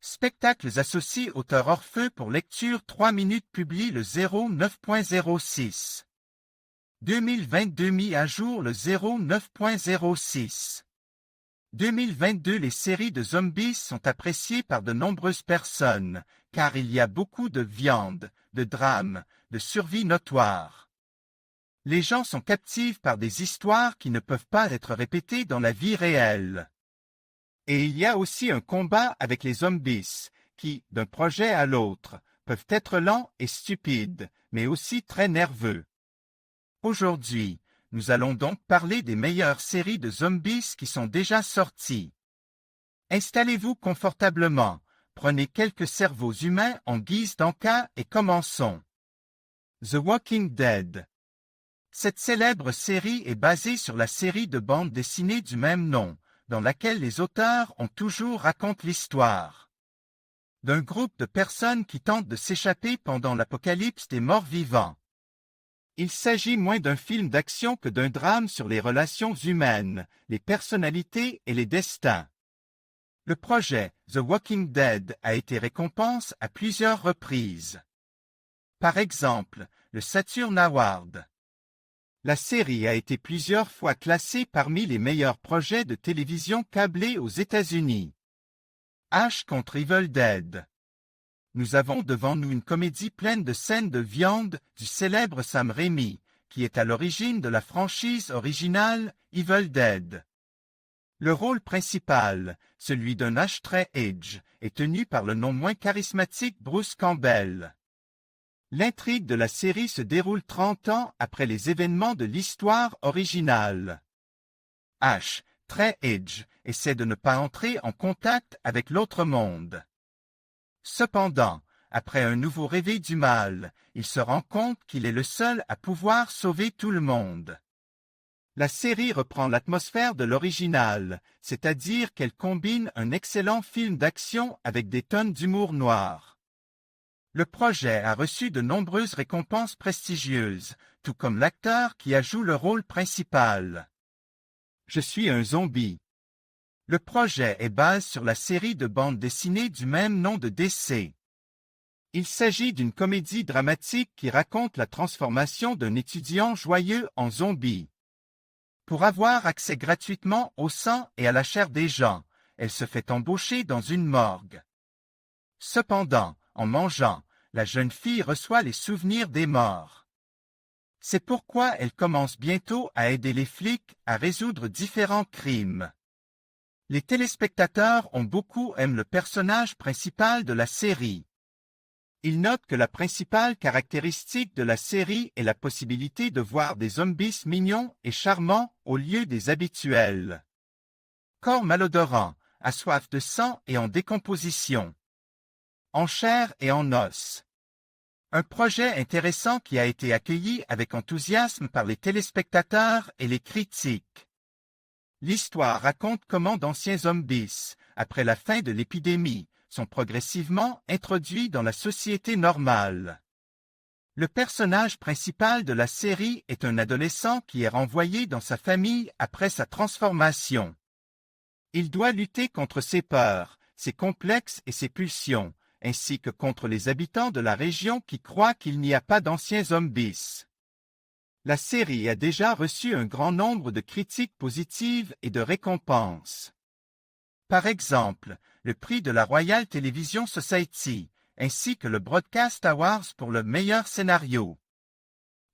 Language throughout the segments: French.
Spectacles associés Auteur Orfeu pour lecture 3 minutes publie le 09.06. 2022 mis à jour le 09.06. 2022 Les séries de zombies sont appréciées par de nombreuses personnes, car il y a beaucoup de viande, de drame, de survie notoire. Les gens sont captifs par des histoires qui ne peuvent pas être répétées dans la vie réelle. Et il y a aussi un combat avec les zombies, qui, d'un projet à l'autre, peuvent être lents et stupides, mais aussi très nerveux. Aujourd'hui, nous allons donc parler des meilleures séries de zombies qui sont déjà sorties. Installez-vous confortablement, prenez quelques cerveaux humains en guise d'encas et commençons. The Walking Dead. Cette célèbre série est basée sur la série de bande dessinée du même nom, dans laquelle les auteurs ont toujours raconté l'histoire d'un groupe de personnes qui tentent de s'échapper pendant l'apocalypse des morts vivants. Il s'agit moins d'un film d'action que d'un drame sur les relations humaines, les personnalités et les destins. Le projet The Walking Dead a été récompensé à plusieurs reprises. Par exemple, le Saturn Award. La série a été plusieurs fois classée parmi les meilleurs projets de télévision câblés aux États-Unis. Ash contre Evil Dead. Nous avons devant nous une comédie pleine de scènes de viande du célèbre Sam Raimi, qui est à l'origine de la franchise originale Evil Dead. Le rôle principal, celui d'un Ash très edge, est tenu par le non moins charismatique Bruce Campbell. L'intrigue de la série se déroule 30 ans après les événements de l'histoire originale. Ash, très edge, essaie de ne pas entrer en contact avec l'autre monde. Cependant, après un nouveau réveil du mal, il se rend compte qu'il est le seul à pouvoir sauver tout le monde. La série reprend l'atmosphère de l'original, c'est-à-dire qu'elle combine un excellent film d'action avec des tonnes d'humour noir. Le projet a reçu de nombreuses récompenses prestigieuses, tout comme l'acteur qui a joué le rôle principal. Je suis un zombie. Le projet est basé sur la série de bande dessinée du même nom de DC. Il s'agit d'une comédie dramatique qui raconte la transformation d'un étudiant joyeux en zombie. Pour avoir accès gratuitement au sang et à la chair des gens, elle se fait embaucher dans une morgue. Cependant, en mangeant, la jeune fille reçoit les souvenirs des morts. C'est pourquoi elle commence bientôt à aider les flics à résoudre différents crimes. Les téléspectateurs ont beaucoup aimé le personnage principal de la série. Ils notent que la principale caractéristique de la série est la possibilité de voir des zombies mignons et charmants au lieu des habituels. Corps malodorant, à soif de sang et en décomposition. En chair et en os. Un projet intéressant qui a été accueilli avec enthousiasme par les téléspectateurs et les critiques. L'histoire raconte comment d'anciens zombies, après la fin de l'épidémie, sont progressivement introduits dans la société normale. Le personnage principal de la série est un adolescent qui est renvoyé dans sa famille après sa transformation. Il doit lutter contre ses peurs, ses complexes et ses pulsions, ainsi que contre les habitants de la région qui croient qu'il n'y a pas d'anciens zombies. La série a déjà reçu un grand nombre de critiques positives et de récompenses. Par exemple, le prix de la Royal Television Society, ainsi que le Broadcast Awards pour le meilleur scénario.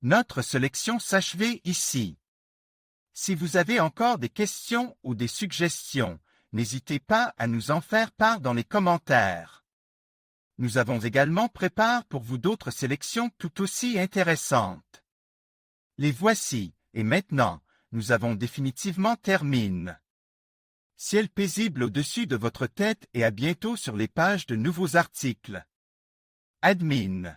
Notre sélection s'achève ici. Si vous avez encore des questions ou des suggestions, n'hésitez pas à nous en faire part dans les commentaires. Nous avons également préparé pour vous d'autres sélections tout aussi intéressantes. Les voici, et maintenant, nous avons définitivement terminé. Ciel paisible au-dessus de votre tête et à bientôt sur les pages de nouveaux articles. Admin.